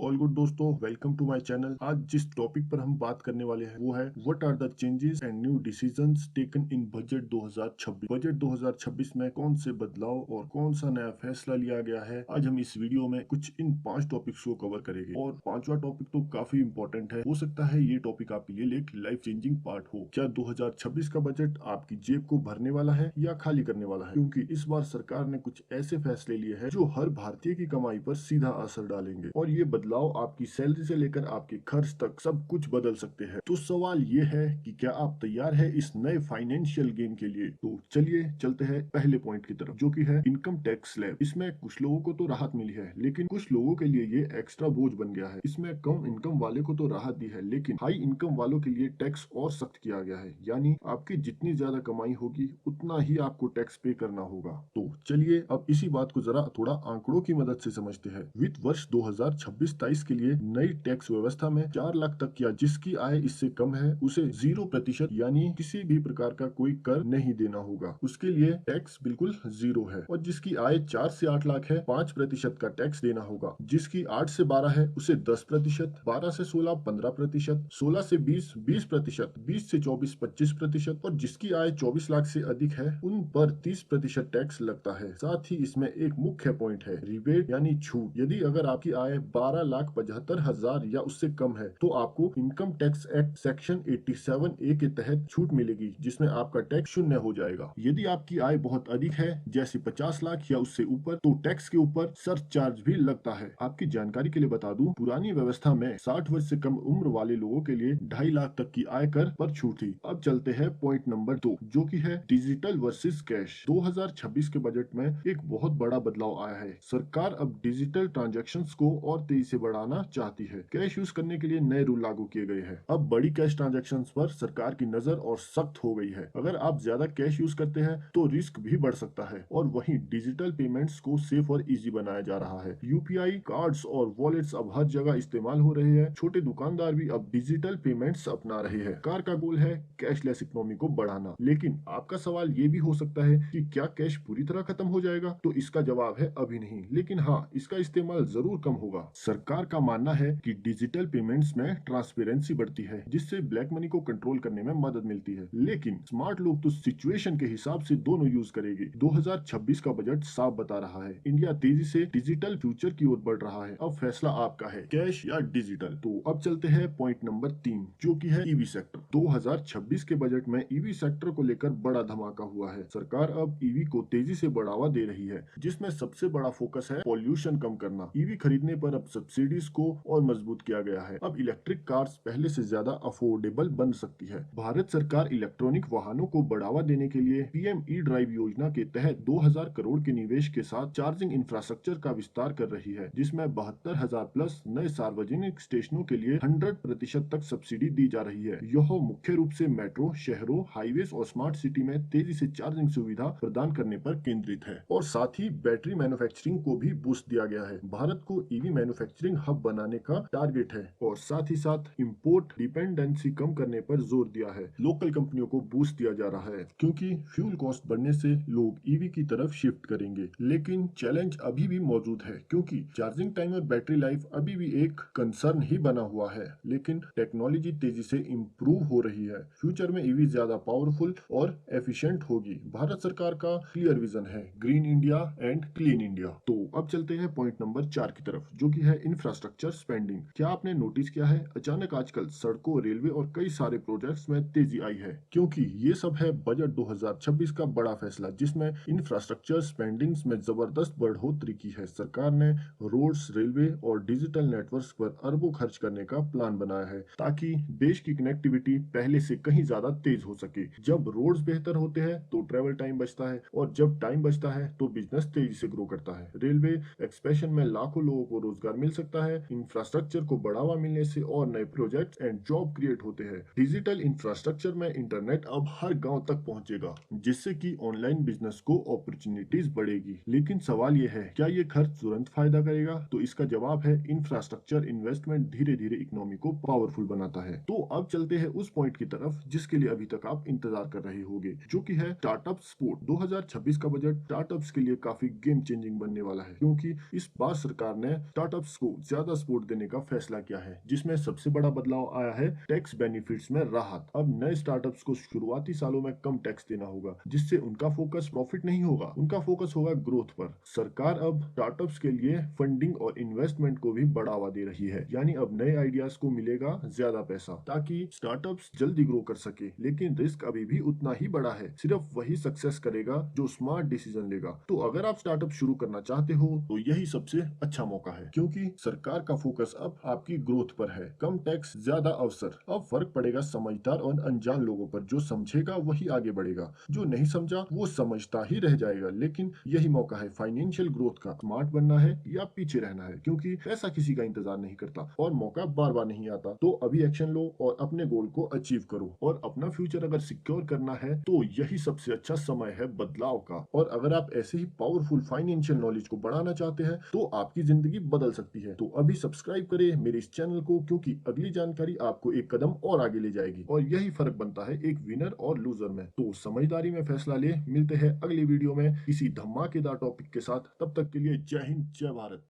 All good दोस्तों, welcome to my channel. आज जिस टॉपिक पर हम बात करने वाले हैं वो है what are the changes and new decisions taken in budget 2026। Budget 2026 में कौन से बदलाव और कौन सा नया फैसला लिया गया है, आज हम इस वीडियो में कुछ इन 5 टॉपिक्स को कवर करेंगे। और पांचवा टॉपिक तो काफी इंपॉर्टेंट है, हो सकता है ये टॉपिक आपके लिए एक लाइफ चेंजिंग पार्ट हो। क्या 2026 का बजट आपकी जेब को भरने वाला है या खाली करने वाला है? क्योंकि इस बार सरकार ने कुछ ऐसे फैसले लिए हैं जो हर भारतीय की कमाई पर सीधा असर डालेंगे, और ये बदलाव आपकी सैलरी से लेकर आपके खर्च तक सब कुछ बदल सकते हैं। तो सवाल ये है कि क्या आप तैयार है इस नए फाइनेंशियल गेम के लिए? तो चलिए चलते हैं पहले पॉइंट की तरफ, जो कि है इनकम टैक्स स्लैब। इसमें कुछ लोगों को तो राहत मिली है, लेकिन कुछ लोगों के लिए ये एक्स्ट्रा बोझ बन गया है। इसमें कम इनकम वाले को तो राहत दी है, लेकिन हाई इनकम वालों के लिए टैक्स और सख्त किया गया है। यानी आपकी जितनी ज्यादा कमाई होगी उतना ही आपको टैक्स पे करना होगा। तो चलिए अब इसी बात को जरा थोड़ा आंकड़ों की मदद से समझते हैं। वित्त वर्ष 2026-23 के लिए नई टैक्स व्यवस्था में 4 लाख तक या जिसकी आय इससे कम है उसे 0% यानी किसी भी प्रकार का कोई कर नहीं देना होगा। उसके लिए टैक्स बिल्कुल 0 है। और जिसकी आय 4 से 8 लाख है 5% का टैक्स देना होगा। जिसकी 8 से 12 है उसे 10%, 12 से 16 15%, 16 से 20 20%, 20 से 24 25%, और जिसकी आय 24 लाख से अधिक है उन पर 30% टैक्स लगता है। साथ ही इसमें एक मुख्य पॉइंट है रिबेट यानी छूट। यदि अगर आपकी आय 12,75,000 या उससे कम है तो आपको income tax act section 87A के तहत छूट मिलेगी, जिसमें आपका टैक्स शून्य हो जाएगा। यदि आपकी आय बहुत अधिक है जैसे 50 लाख या उससे ऊपर, तो टैक्स के ऊपर सरचार्ज भी लगता है। आपकी जानकारी के लिए बता दूं, पुरानी व्यवस्था में 60 वर्ष से कम उम्र वाले लोगों के लिए 2.5 लाख तक की आयकर पर छूट थी। अब चलते हैं पॉइंट नंबर 2, जो कि है डिजिटल वर्सेस कैश। 2026 के बजट में एक बहुत बड़ा बदलाव आया है। सरकार अब डिजिटल ट्रांजैक्शंस को और तेजी से बढ़ाना चाहती है। कैश यूज करने के लिए नए रूल लागू किए गए हैं। अब बड़ी कैश ट्रांजैक्शंस पर सरकार की नजर और सख्त हो गई है। अगर आप ज्यादा कैश यूज करते हैं तो रिस्क भी बढ़ सकता है। और वहीं डिजिटल पेमेंट्स को सेफ और इजी बनाया जा रहा है। यूपीआई कार्ड्स और वॉलेट्स अब हर जगह इस्तेमाल हो रहे हैं। छोटे दुकानदार भी अब डिजिटल पेमेंट्स अपना रहे हैं। सरकार का गोल है कैशलेस इकोनॉमी को बढ़ाना। लेकिन आपका सवाल ये भी हो सकता है कि क्या कैश पूरी तरह खत्म हो जाएगा? तो इसका जवाब है अभी नहीं, लेकिन हाँ, इसका इस्तेमाल जरूर कम होगा। सरकार का मानना है कि डिजिटल पेमेंट्स में ट्रांसपेरेंसी बढ़ती है, जिससे ब्लैक मनी को कंट्रोल करने में मदद मिलती है। लेकिन स्मार्ट लोग तो सिचुएशन के हिसाब से दोनों यूज करेंगे। 2026 का बजट साफ बता रहा है, इंडिया तेजी से डिजिटल फ्यूचर की ओर बढ़ रहा है। अब फैसला आपका है, कैश या डिजिटल। तो अब चलते हैं पॉइंट नंबर 3, जो कि है ईवी सेक्टर। 2026 के बजट में ईवी सेक्टर को लेकर बड़ा धमाका हुआ है। सरकार अब ईवी को तेजी से बढ़ावा दे रही है, जिसमें सबसे बड़ा फोकस है पॉल्यूशन कम करना। ईवी खरीदने पर अब सब्सिडीज को और मजबूत किया गया है। अब इलेक्ट्रिक कार्स पहले से ज्यादा अफोर्डेबल बन सकती है। भारत सरकार इलेक्ट्रॉनिक वाहनों को बढ़ावा देने के लिए पीएम ई ड्राइव योजना के तहत 2000 करोड़ के निवेश के साथ चार्जिंग इंफ्रास्ट्रक्चर का विस्तार कर रही है, जिसमें 72,000 प्लस नए सार्वजनिक स्टेशनों के लिए 100% तक सब्सिडी दी जा रही है। यह मुख्य रूप से मेट्रो, शहरों, हाईवेज और स्मार्ट सिटी में तेजी से चार्जिंग सुविधा प्रदान करने पर केंद्रित है। और साथ ही बैटरी मैन्युफैक्चरिंग को भी बूस्ट दिया गया है। भारत को ईवी मैन्युफैक्चरिंग हब बनाने का टारगेट है, और साथ ही साथ इंपोर्ट डिपेंडेंसी कम करने पर जोर दिया है। लोकल कंपनियों को बूस्ट दिया जा रहा है, क्योंकि फ्यूल कॉस्ट बढ़ने से लोग ईवी की तरफ शिफ्ट करेंगे। लेकिन चैलेंज अभी भी मौजूद है, क्योंकि चार्जिंग टाइम और बैटरी लाइफ अभी भी एक कंसर्न ही बना हुआ है। लेकिन टेक्नोलॉजी तेजी से इम्प्रूव हो रही है। फ्यूचर में ईवी ज्यादा पावरफुल और एफिशिएंट होगी। भारत सरकार का क्लियर विजन है, green India and clean India. तो अब चलते हैं पॉइंट नंबर 4 की तरफ, जो कि है इंफ्रास्ट्रक्चर स्पेंडिंग। क्या आपने नोटिस किया है, अचानक आजकल सड़कों, रेलवे और कई सारे प्रोजेक्ट्स में तेजी आई है? क्योंकि ये सब है बजट 2026 का बड़ा फैसला, जिसमें इंफ्रास्ट्रक्चर स्पेंडिंग्स में जबरदस्त बढ़ोतरी की है। सरकार ने रोड्स, रेलवे और डिजिटल नेटवर्क पर अरबों खर्च करने का प्लान बनाया है, ताकि देश की कनेक्टिविटी पहले से कहीं ज्यादा तेज हो सके। जब रोड्स बेहतर होते हैं तो ट्रेवल टाइम बचता है, और जब टाइम बचता है तो बिजनेस तेजी से ग्रो करता है। रेलवे एक्सपेंशन में लाखों लोगों को रोजगार मिल सकता है। इंफ्रास्ट्रक्चर को बढ़ावा मिलने से और नए प्रोजेक्ट एंड जॉब क्रिएट होते हैं। डिजिटल इंफ्रास्ट्रक्चर में इंटरनेट अब हर गांव तक पहुंचेगा, जिससे कि ऑनलाइन बिजनेस को अपॉर्चुनिटीज बढ़ेगी। लेकिन सवाल यह है, क्या ये खर्च तुरंत फायदा करेगा? तो इसका जवाब है, इंफ्रास्ट्रक्चर इन्वेस्टमेंट धीरे धीरे इकोनॉमी को पावरफुल बनाता है। तो अब चलते हैं उस पॉइंट की तरफ जिसके लिए अभी तक आप इंतजार कर रहे होंगे, जो कि है स्टार्टअप सपोर्ट। 2026 का बजट स्टार्टअप्स के लिए काफी गेम चेंजिंग बनने वाला है, क्योंकि इस बार सरकार ने स्टार्टअप्स को ज्यादा सपोर्ट देने का फैसला किया है, जिसमें सबसे बड़ा बदलाव आया है टैक्स बेनिफिट्स में राहत। अब नए स्टार्टअप्स को शुरुआती सालों में कम टैक्स देना होगा, जिससे उनका फोकस प्रॉफिट नहीं होगा, उनका फोकस होगा ग्रोथ पर। सरकार अब स्टार्टअप्स के लिए फंडिंग और इन्वेस्टमेंट को भी बढ़ावा दे रही है, यानी अब नए आइडियाज को मिलेगा ज्यादा पैसा, ताकि स्टार्टअप्स जल्दी ग्रो कर सके। लेकिन रिस्क अभी भी उतना ही बड़ा है, सिर्फ वही सक्सेस करेगा जो स्मार्ट डिसीजन लेगा। तो अगर आप स्टार्टअप शुरू करना चाहते हो तो यही सबसे अच्छा मौका है, क्योंकि सरकार का फोकस अब आपकी ग्रोथ पर है। कम टैक्स, ज्यादा अवसर। अब फर्क पड़ेगा समझदार और अनजान लोगों पर। जो समझेगा वही आगे बढ़ेगा, जो नहीं समझा वो समझता ही रह जाएगा। लेकिन यही मौका है फाइनेंशियल ग्रोथ का। स्मार्ट बनना है या पीछे रहना है, क्योंकि पैसा किसी का इंतजार नहीं करता और मौका बार बार नहीं आता। तो अभी एक्शन लो और अपने गोल को अचीव करो। और अपना फ्यूचर अगर सिक्योर करना है तो यही सबसे अच्छा समय है बदलाव का। और अगर आप ऐसे ही पावरफुल फाइनेंशियल नॉलेज को बढ़ाना चाहते हैं तो आपकी जिंदगी बदल सकती है। तो अभी सब्सक्राइब करें मेरे इस चैनल को, क्योंकि अगली जानकारी आपको एक कदम और आगे ले जाएगी। और यही फर्क बनता है एक विनर और लूजर में। तो समझदारी में फैसला ले। मिलते हैं अगली वीडियो में किसी धमाकेदार टॉपिक के साथ। तब तक के लिए जय हिंद, जय भारत।